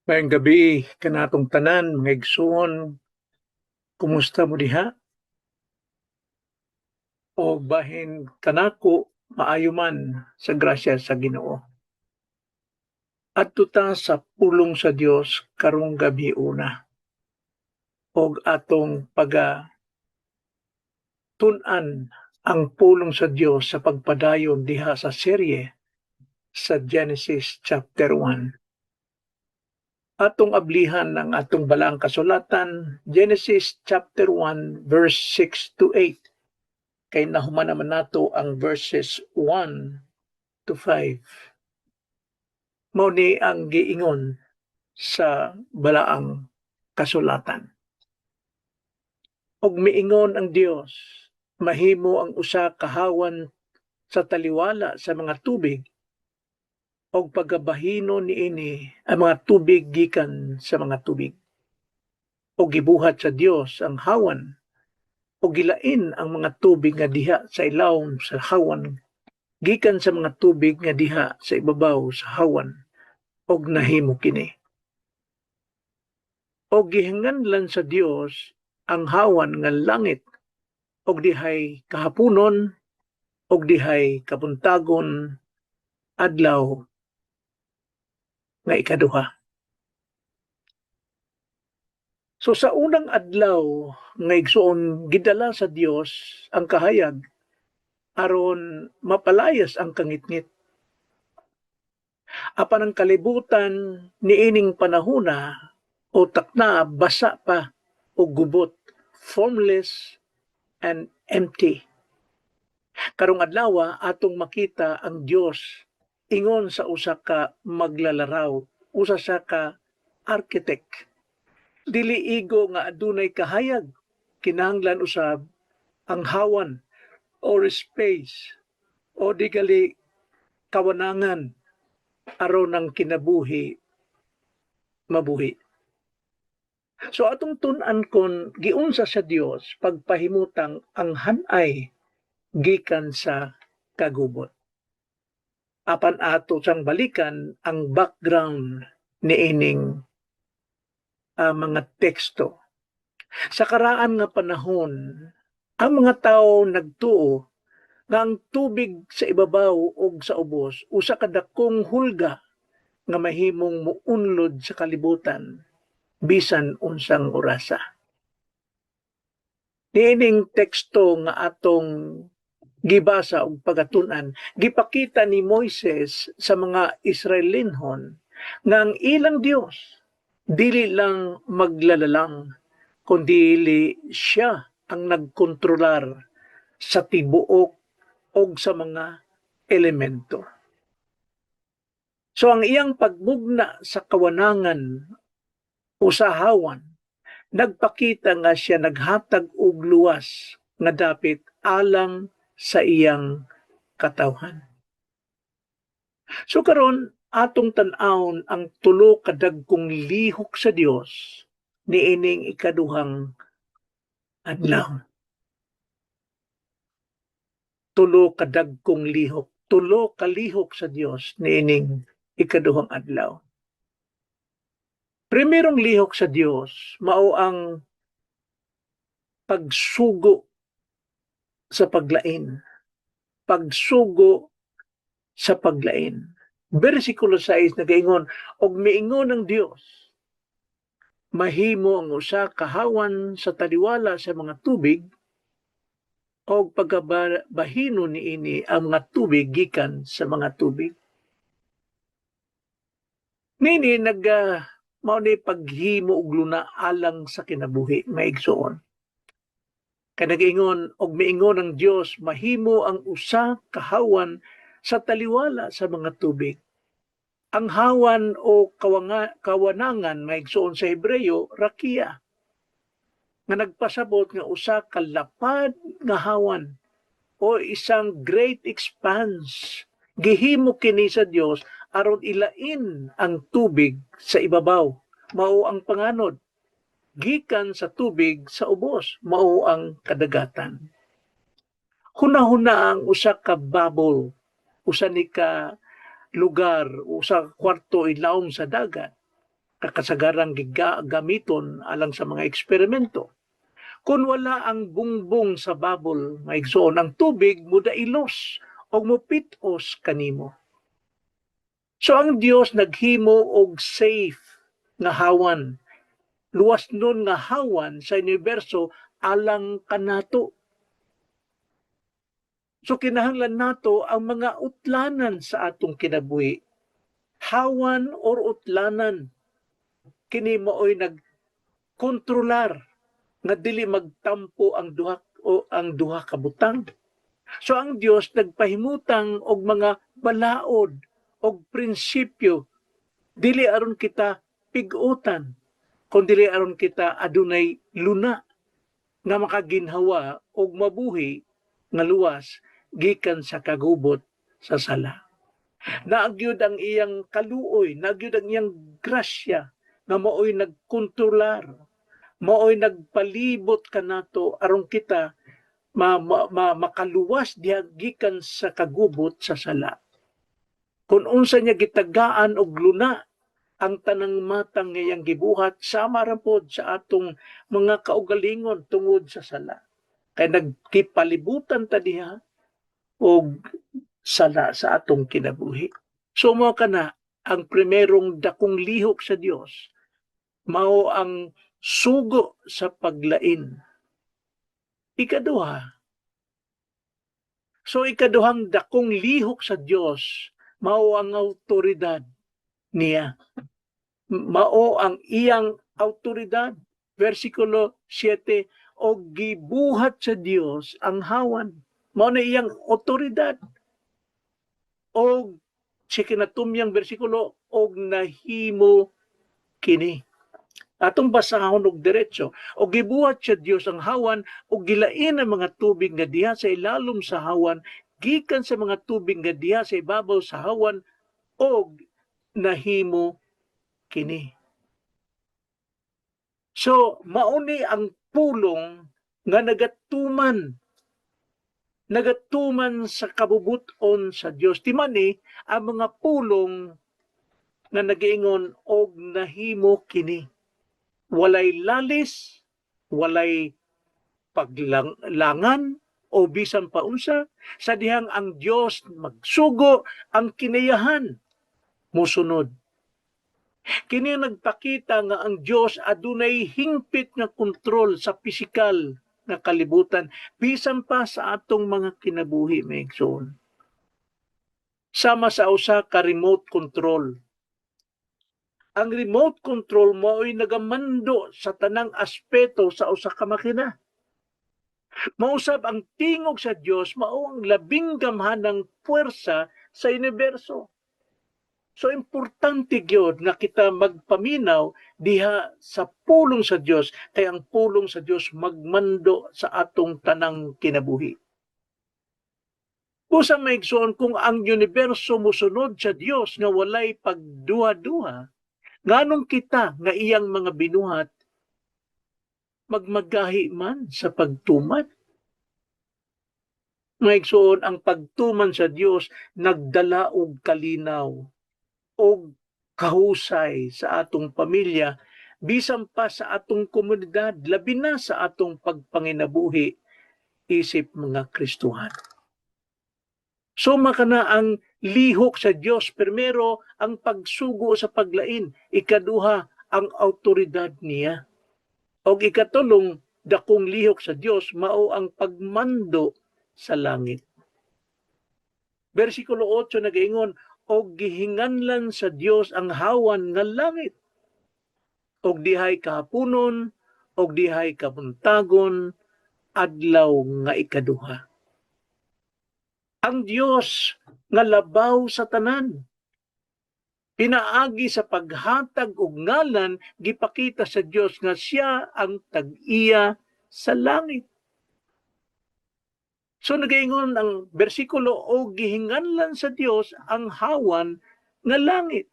Mayang gabi kanatong tanan mga igsoon, kumusta mo diha? O bahin kanako maayo man sa grasya sa Ginoo. Adto ta sa pulong sa Dios karong gabi una og atong tun-an ang pulong sa Dios sa pagpadayon diha sa serye sa Genesis chapter 1. Atong ablihan ang atong balaang kasulatan, Genesis chapter 1 verse 6 to 8. Kay nahuman naman nato ang verses 1 to 5. Mao ni ang giingon sa balaang kasulatan. Og miingon ang Dios, mahimo ang usa ka hawan sa taliwala sa mga tubig og pagabahino niini ang mga tubig gikan sa mga tubig. Og gibuhat sa Dios ang hawan og gilain ang mga tubig nga diha sa ilawom sa hawan gikan sa mga tubig nga diha sa ibabaw sa hawan og nahimo kini. Og gihinganlan sa Dios ang hawan nga langit og dihay kahaponon og dihay kabuntagon adlaw nga ikaduha. So sa unang adlaw nga igsoon gidala sa Dios ang kahayag aron mapalayas ang kangitngit. Apan ang kalibutan niining panahona o takna basa pa o gubot, formless and empty. Karong adlaw atong makita ang Dios ingon sa usa ka maglalaraw, usa sa ka architect. Dili igo nga adunay kahayag, kinahanglan usab ang hawan or space o di gali kawanangan aron ang kinabuhi mabuhi. So atong tun-an kon giunsa sa Dios pagpahimutang ang hanay gikan sa kagubot. Apan ato sang balikan ang background niining mga teksto. Sa karaan nga panahon, ang mga tao nagtuo nga ang tubig sa ibabaw ug sa ubos usa ka dakong hulga nga mahimong muunlod sa kalibutan bisan unsang orasa. Niining teksto nga atong gibasa og pagatun-an, gipakita ni Moises sa mga Israelinhon nga ang ilang Dios dili lang maglalalang kundi siya ang nagkontrolar sa tibuok og sa mga elemento. So ang iyang pagmugna sa kawanangan usahawan nagpakita nga siya naghatag og luwas nga dapit alang sa iyang katawhan. So karon atong tan-awon ang tulo ka dagkong lihok sa Dios niining ikaduhang adlaw. Tulo ka dagkong lihok, tulo ka lihok sa Dios niining ikaduhang adlaw. Primerong lihok sa Dios mao ang pagsugo sa paglain. Pagsugo sa paglain. Bersikulo 6 nagaingon, og miingon ng Dios, mahimo ang usa kahawan sa taliwala sa mga tubig og pagabahino niini ang mga tubig gikan sa mga tubig. Nini mao ni paghimo og luna alang sa kinabuhi maigsoon. Kay nag-ingon og miingon ang Dios mahimo ang usa kahawan sa taliwala sa mga tubig. Ang hawan o kawanangan maigsoon sa Hebreyo rakia nga nagpasabot nga usa ka lapad nga hawan o isang great expanse. Gihimo kini sa Dios aron ilain ang tubig sa ibabaw. Mao ang panganod. Gikan sa tubig sa ubos, mao ang kadagatan. Hunahuna ang usa ka bubble, usa ni ka lugar, usa ka kwarto ilawom sa dagat. kakasagarang gamiton alang sa mga eksperimento. Kung wala ang bungbong sa bubble, maigsoon ang tubig, mudailos o mupitos kanimo. So ang Dios naghimo og safe nga hawan. Luwas nun nga hawan sa universo alang kanato. So kinahanglan nato ang mga utlanan sa atong kinabuhi. Hawan or utlanan. Kini maoy nagkontrolar nga dili magtampo ang duha ka butang. So ang Dios nagpahimutang og mga balaod og prinsipyo dili aron kita pigutan kundi dili aron kita adunay luna nga makaginhawa og mabuhi nga luwas gikan sa kagubot sa sala. Naagyud ang iyang kaluoy, naagyud ang iyang grasya nga maoy nagkontrolar, maoy nagpalibot kanato aron kita makaluwas diha gikan sa kagubot sa sala. Kung unsa niya gitagaan og luna ang tanang matang ngayang gibuhat, sama ra pod sa atong mga kaugalingon tungod sa sala. Kay nagkipalibutan ta diha og sala sa atong kinabuhi. So mo kana ang primerong dakong lihok sa Dios mao ang sugo sa paglain. Ikaduha, so ikaduhang dakong lihok sa Dios mao ang awtoridad niya. Mao ang iyang awtoridad. Versikulo 7, o gibuhat sa Dios ang hawan. Mao na iyang awtoridad. O si kinatumyang versikulo, og nahimo kini. Atong basahon og diretso. O gibuhat sa Dios ang hawan, o gilain ang mga tubig nga diha sa ilalom sa hawan, gikan sa mga tubig nga diha sa ibabaw sa hawan, og nahimo kini. So, mauni ang pulong nga nagatuman sa kabubuton sa Dios. Timani ang mga pulong nga nagiingon og nahimo kini. Walay lalis, walay paglangan o bisan pa unsa, sa dihang ang Dios magsugo ang kinayahan mosunod. Kini nagpakita nga ang Dios adunay hingpit nga kontrol sa pisikal nga kalibutan bisan pa sa atong mga kinabuhi maigsoon. Sama sa usa ka remote control. Ang remote control mao'y nagamando sa tanang aspeto sa usa ka makina. Mausab ang tingog sa Dios mao ang labing gamhanang puwersa sa universo. So importante gyud na kita magpaminaw diha sa pulong sa Dios kay ang pulong sa Dios magmando sa atong tanang kinabuhi. Busa maigsoon kung ang universo mosunod sa Dios nga walay pagduha-duha, nganong kita nga iyang mga binuhat magmagahi man sa pagtuman? Maigsoon ang pagtuman sa Dios nagdala og kalinaw og kahusay sa atong pamilya, bisan pa sa atong komunidad, labi na sa atong pagpanginabuhi isip mga Kristuhan. So makana ang lihok sa Dios, primero ang pagsugo sa paglain, ikaduha ang awtoridad niya. Og ikatulong dakong lihok sa Dios mao ang pagmando sa langit. Versikulo 8 nagaingon, og gihinganlan sa Dios ang hawan nga langit. Og dihay kahaponon, og dihay kabuntagon, adlaw nga ikaduha. Ang Dios nga labaw sa tanan, pinaagi sa paghatag og ngalan, gipakita sa Dios nga siya ang tag-iya sa langit. So nagaingon ang bersikulo, o gihinganlan sa Dios ang hawan nga langit.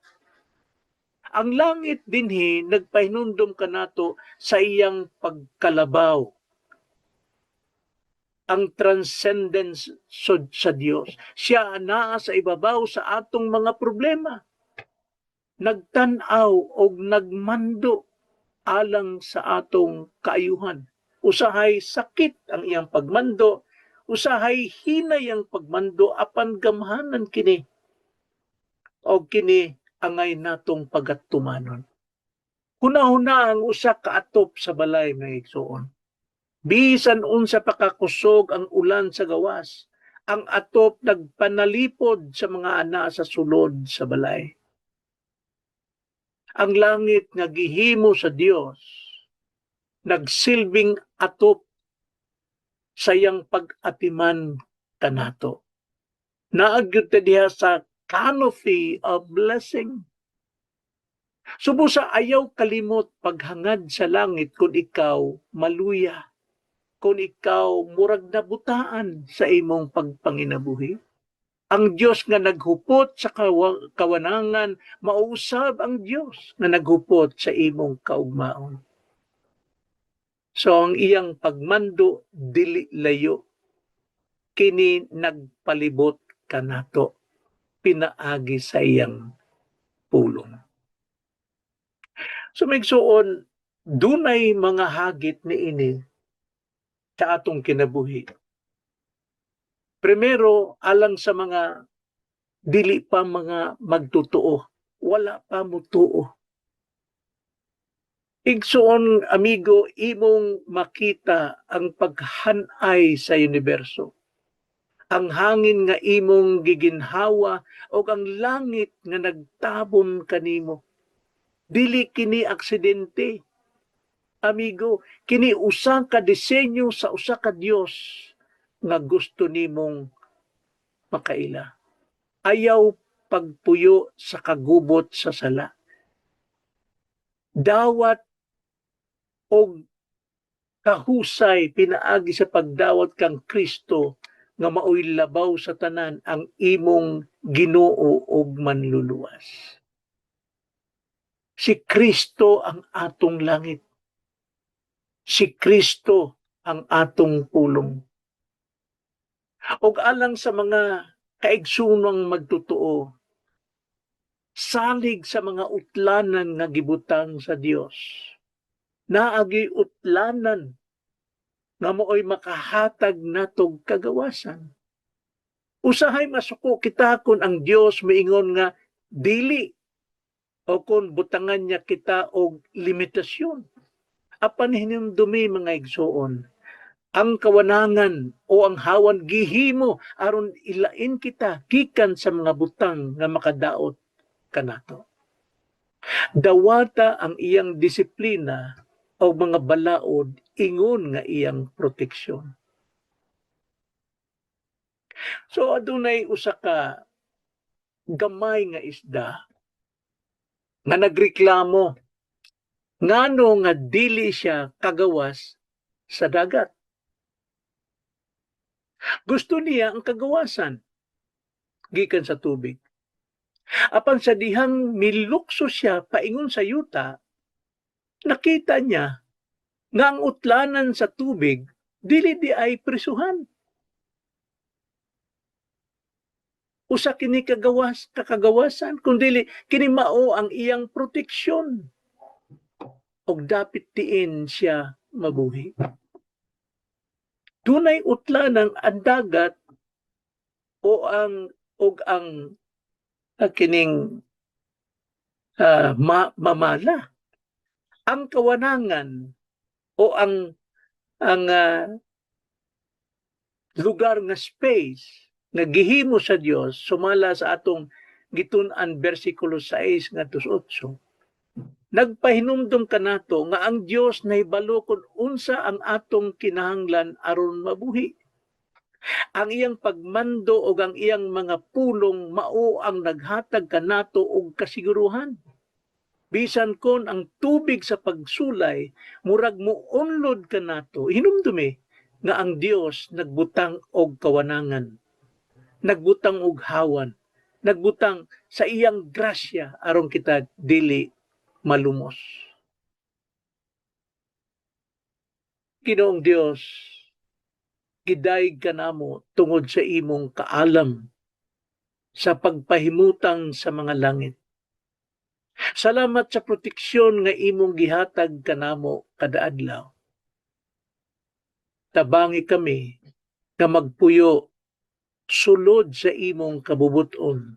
Ang langit dinhi nagpahinumdom kanato sa iyang pagkalabaw. Ang transcendence sa Dios. Siya naa sa ibabaw sa atong mga problema. nagtan-aw og nagmando alang sa atong kaayuhan. Usahay sakit ang iyang pagmando, usahay hinay ang pagmando apan gamhanan kini og kini angay natong pagatumanon. Hunahuna ang usa ka atop sa balay mga igsoon. Bisan unsa pa kakusog ang ulan sa gawas, ang atop nagpanalipod sa mga ana sa sulod sa balay. Ang langit nga gihimo sa Dios nagsilbing atop sa iyang pag-atiman kanato. Naagyo ta diha sa canopy of blessing. Subo sa ayaw kalimot paghangad sa langit kung ikaw maluya, kung ikaw murag nabutaan sa imong pagpanginabuhi. Ang Diyos nga naghupot sa kawanangan, mausab ang Diyos nga naghupot sa imong kaugmaon. So ang iyang pagmando dili layo, kini nagpalibot kanato, pinaagi sa iyang pulong. So migsuon, dunay mga hagit niini sa atong kinabuhi. Primero, alang sa mga dili pa mga magtutuo, wala pa mutuo. Igsuon, amigo, imong makita ang paghanay sa universo. Ang hangin nga imong giginhawa o ang langit nga nagtabon kanimo. Dili kini aksidente. Amigo, kini usa ka disenyo sa usa ka Dios nga gusto nimong makaila. Ayaw pagpuyo sa kagubot sa sala. Dawat og kahusay pinaagi sa pagdawat kang Kristo nga maoy labaw sa tanan ang imong Ginoo ug manluluwas. Si Kristo ang atong langit. Si Kristo ang atong pulong. Og alang sa mga kaigsunong magtutuo, salig sa mga utlanan nga gibutang sa Dios. Naagi utlanan nga mooy makahatag natog kagawasan. Usahay masuko kita kun ang Dios moingon nga dili o kung butangan niya kita og limitasyon. Apan hinumdumi mga igsoon, ang kawanangan o ang hawan gihimo aron ilain kita gikan sa mga butang nga makadaot kanato. Dawata ang iyang disiplina o mga balaod ingon nga iyang proteksyon. So adunay usa ka gamay nga isda nga nagreklamo ngano nga dili siya kagawas sa dagat. Gusto niya ang kagawasan gikan sa tubig. Apan sa dihang milukso siya paingon sa yuta, nakita niya nga ang utlanan sa tubig dili di ay prisuhan. Usa kini kakagawasan kundi kini mao ang iyang proteksyon. Og dapit tiin siya mabuhi. Dunay utlanan ang dagat o ang kining mamala. Ang kawanangan o ang lugar nga space nga gihimo sa Dios sumala sa atong gitun-an bersikulo 6 ngadto 8. Nagpahinumdom kanato nga ang Dios nahibalo kung unsa ang atong kinahanglan aron mabuhi. Ang iyang pagmando o ang iyang mga pulong mao ang naghatag kanato og kasiguruhan. Bisan kon ang tubig sa pagsulay murag muunlod kanato, hinumdumi nga ang Dios nagbutang og kawanangan, nagbutang og hawan, nagbutang sa iyang grasya aron kita dili malumos. Ginoong Dios, gidayeg kanamo tungod sa imong kaalam sa pagpahimutang sa mga langit. Salamat sa proteksyon nga imong gihatag kanamo kada adlaw. Tabangi kami nga magpuyo sulod sa imong kabubuton.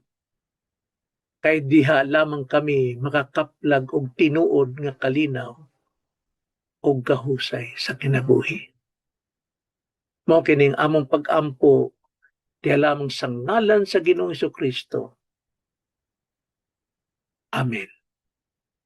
Kay diha lamang kami makakaplag og tinuod nga kalinaw og kahusay sa kinabuhi. Mao kining among pag-ampo diha lamang sa ngalan sa Ginoong Hesukristo. Amen.